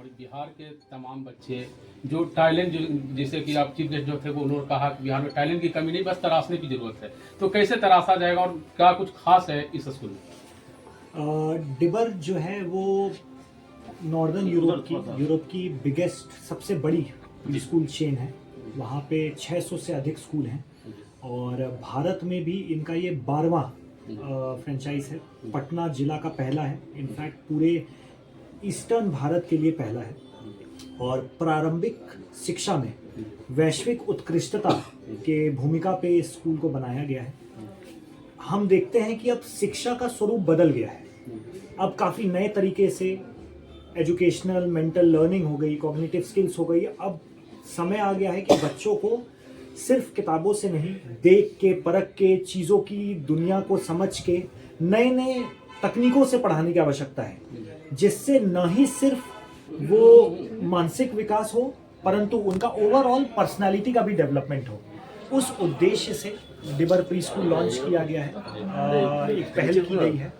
और बिहार के तमाम बच्चे जो टैलेंट, जो जैसे कि आप चीफ गेस्ट जो थे वो उन्होंने कहा कि बिहार में टैलेंट की कमी नहीं, बस तराशने की जरूरत है। तो कैसे तराशा जाएगा और क्या कुछ खास है इस स्कूल में? डिबर जो है वो नॉर्दर्न यूरोप की बिगेस्ट सबसे बड़ी स्कूल चेन है। वहाँ पे 600 से अधिक स्कूल हैं और भारत में भी इनका ये 12वां फ्रेंचाइज है। पटना जिला का पहला है, इनफैक्ट पूरे ईस्टर्न भारत के लिए पहला है। और प्रारंभिक शिक्षा में वैश्विक उत्कृष्टता के भूमिका पे इस स्कूल को बनाया गया है। हम देखते हैं कि अब शिक्षा का स्वरूप बदल गया है। अब काफ़ी नए तरीके से एजुकेशनल मेंटल लर्निंग हो गई, कॉग्निटिव स्किल्स हो गई। अब समय आ गया है कि बच्चों को सिर्फ किताबों से नहीं, देख के, परख के, चीज़ों की दुनिया को समझ के, नए नए तकनीकों से पढ़ाने की आवश्यकता है, जिससे न ही सिर्फ वो मानसिक विकास हो परंतु उनका ओवरऑल पर्सनालिटी का भी डेवलपमेंट हो। उस उद्देश्य से डिबर प्री स्कूल लॉन्च किया गया है, एक पहल की गई है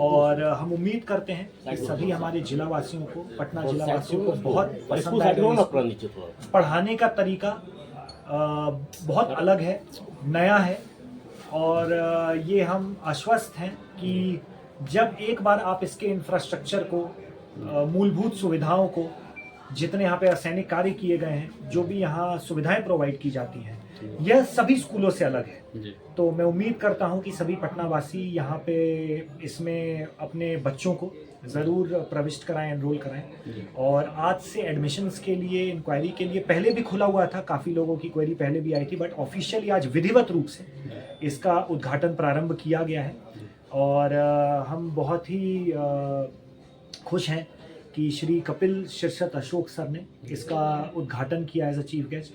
और हम उम्मीद करते हैं कि सभी हमारे जिला वासियों को, पटना जिला वासियों को बहुत पसंद आएगा। पढ़ाने का तरीका बहुत अलग है, नया है और ये हम आश्वस्त हैं कि जब एक बार आप इसके इंफ्रास्ट्रक्चर को, मूलभूत सुविधाओं को, जितने यहाँ पे रासायनिक कार्य किए गए हैं, जो भी यहाँ सुविधाएं प्रोवाइड की जाती हैं, यह सभी स्कूलों से अलग है। तो मैं उम्मीद करता हूँ कि सभी पटना वासी यहाँ पे इसमें अपने बच्चों को ज़रूर प्रविष्ट कराएं, एनरोल कराएं। और आज से एडमिशन्स के लिए, इंक्वायरी के लिए पहले भी खुला हुआ था, काफ़ी लोगों की क्वेरी पहले भी आई थी, बट ऑफिशियली आज विधिवत रूप से इसका उद्घाटन प्रारंभ किया गया है। और हम बहुत ही खुश हैं कि श्री कपिल शीर्षत अशोक सर ने इसका उद्घाटन किया एज अ चीफ गेस्ट।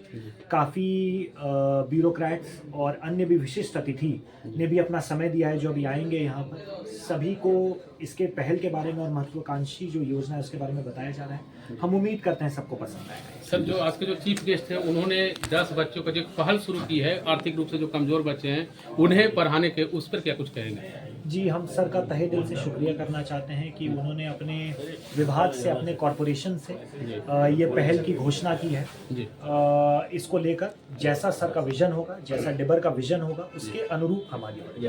काफ़ी ब्यूरोक्रेट्स और अन्य भी विशिष्ट अतिथि ने भी अपना समय दिया है जो अभी आएंगे यहाँ पर। सभी को इसके पहल के बारे में और महत्वाकांक्षी जो योजना है उसके बारे में बताया जा रहा है। हम उम्मीद करते हैं सबको पसंद आएगा। सर, जो आज के जो चीफ गेस्ट हैं उन्होंने 10 बच्चों का जो पहल शुरू की है, आर्थिक रूप से जो कमजोर बच्चे हैं उन्हें पढ़ाने के, उस पर क्या कुछ कहेंगे? जी, हम सर का तहे दिल से शुक्रिया करना चाहते हैं कि उन्होंने अपने विभाग से, अपने कॉरपोरेशन से ये पहल की घोषणा की है। इसको लेकर जैसा सर का विजन होगा, जैसा डिबर का विजन होगा, उसके अनुरूप हम आगे बढ़ेंगे।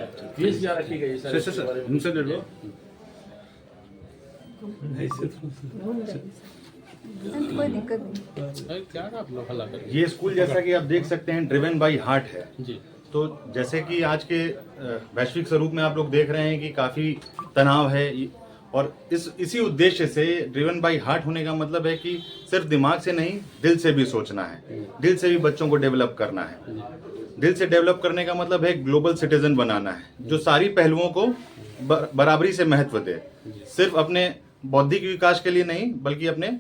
कोई दिक्कत नहीं। क्या आप लोग हल्ला कर? ये स्कूल जैसा कि आप देख सकते हैं ड्रिवन बाय हार्ट है। जी। तो जैसे कि आज के वैश्विक स्वरूप में आप लोग देख रहे हैं कि काफ़ी तनाव है और इसी उद्देश्य से ड्रिवन बाय हार्ट होने का मतलब है कि सिर्फ दिमाग से नहीं, दिल से भी सोचना है, दिल से भी बच्चों को डेवलप करना है। दिल से डेवलप करने का मतलब है ग्लोबल सिटीजन बनाना है, जो सारी पहलुओं को बराबरी से महत्व दे, सिर्फ अपने बौद्धिक विकास के लिए नहीं बल्कि अपने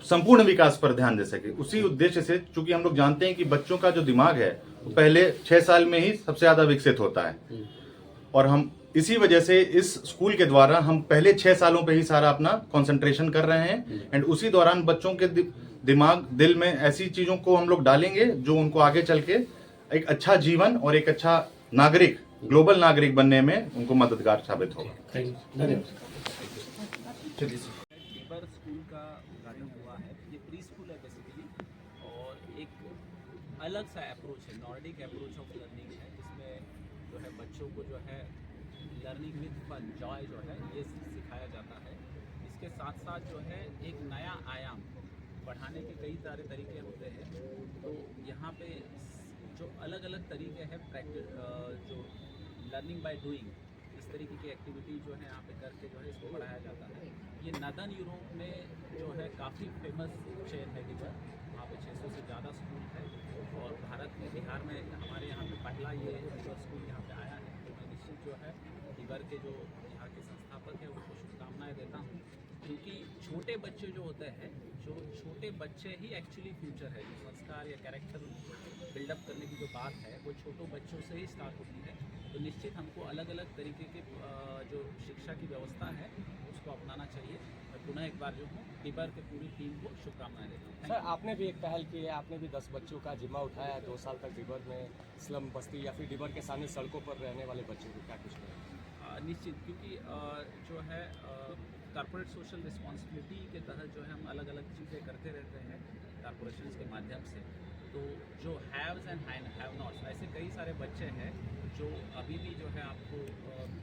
संपूर्ण विकास पर ध्यान दे सके। उसी उद्देश्य से, चूंकि हम लोग जानते हैं कि बच्चों का जो दिमाग है वो पहले 6 साल में ही सबसे ज्यादा विकसित होता है और हम इसी वजह से इस स्कूल के द्वारा हम पहले 6 सालों पे ही सारा अपना कंसंट्रेशन कर रहे हैं एंड उसी दौरान बच्चों के दिमाग, दिल में ऐसी चीजों को हम लोग डालेंगे जो उनको आगे चल के एक अच्छा जीवन और एक अच्छा नागरिक, ग्लोबल नागरिक बनने में उनको मददगार साबित होगा। डिबर स्कूल का उद्घाटन हुआ है। ये प्री स्कूल है बेसिकली और एक अलग सा अप्रोच है, नॉर्डिक अप्रोच ऑफ लर्निंग है, जिसमें जो है बच्चों को जो है लर्निंग विद फन, जॉय जो है ये सिखाया जाता है। इसके साथ साथ जो है एक नया आयाम, पढ़ाने के कई सारे तरीके होते हैं, तो यहाँ पे जो अलग अलग तरीके हैं प्रैक्टिस, जो लर्निंग बाय डूइंग, इस तरीके की एक्टिविटी जो है यहाँ पे करके जो है इसको पढ़ाया जाता है। ये नदर्न यूरोप में जो है काफ़ी फेमस चेन है डिबर, वहाँ पे 600 से ज़्यादा स्कूल है और भारत में, बिहार में हमारे यहाँ पे पहला ये डिबर स्कूल यहाँ पे आया है। तो मैं निश्चित जो है डिबर के जो यहाँ के संस्थापक है उनको शुभकामनाएँ देता हूँ, क्योंकि छोटे बच्चे जो होते हैं, जो छोटे बच्चे ही एक्चुअली फ्यूचर है। जो संस्कार या कैरेक्टर बिल्डअप करने की जो बात है वो छोटों बच्चों से ही स्टार्ट होती है। तो निश्चित हमको अलग अलग तरीके के जो शिक्षा की व्यवस्था है उसको अपनाना चाहिए। मैं पुनः एक बार जो हूँ डिबर के पूरी टीम को शुभकामनाएं देता हूँ। सर, आपने भी एक पहल की है, आपने भी 10 बच्चों का जिम्मा उठाया है 2 साल तक डिबर में स्लम बस्ती या फिर डिबर के सामने सड़कों पर रहने वाले बच्चों को क्या कुछ करें? निश्चित, क्योंकि जो है कॉर्पोरेट सोशल रिस्पॉन्सिबिलिटी के तहत जो अलग चीज़ें करते रहते हैं कॉरपोरेशन के माध्यम से। तो जो हैव्स एंड हैव नॉट्स, ऐसे कई सारे बच्चे हैं जो अभी भी जो है आपको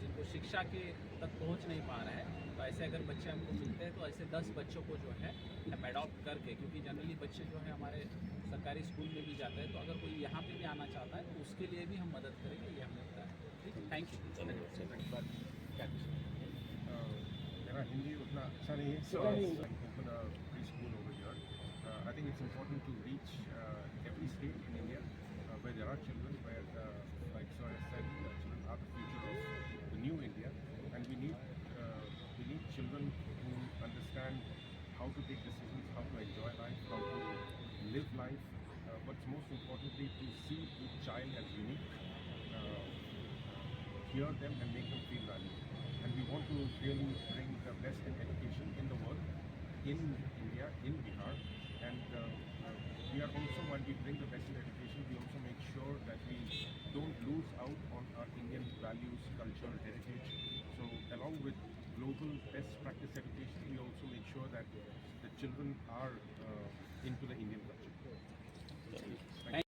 जिनको शिक्षा के तक पहुंच नहीं पा रहे हैं। तो ऐसे अगर बच्चे हमको मिलते हैं तो ऐसे 10 बच्चों को जो है हम अडॉप्ट करके, क्योंकि जनरली बच्चे जो है हमारे सरकारी स्कूल में भी जाते हैं, तो अगर कोई यहाँ पे भी आना चाहता है तो उसके लिए भी हम मदद करेंगे, ये हमें लगता है। ठीक है, थैंक यू। मेरा हिंदी उतना अच्छा नहीं है, so open a preschool over here. I think it's important to reach every state in India where there are children, where, like Sir has said, children are the future of the new India, and we need children who understand how to take decisions, how to enjoy life, how to live life, but most importantly to see each child as unique, hear them and make them feel valued. And we want to really bring the best in education in the world, in India, in Bihar. And we are also, while we bring the best in education, we also make sure that we don't lose out on our Indian values, culture, heritage. So along with global best practice education, we also make sure that the children are into the Indian culture.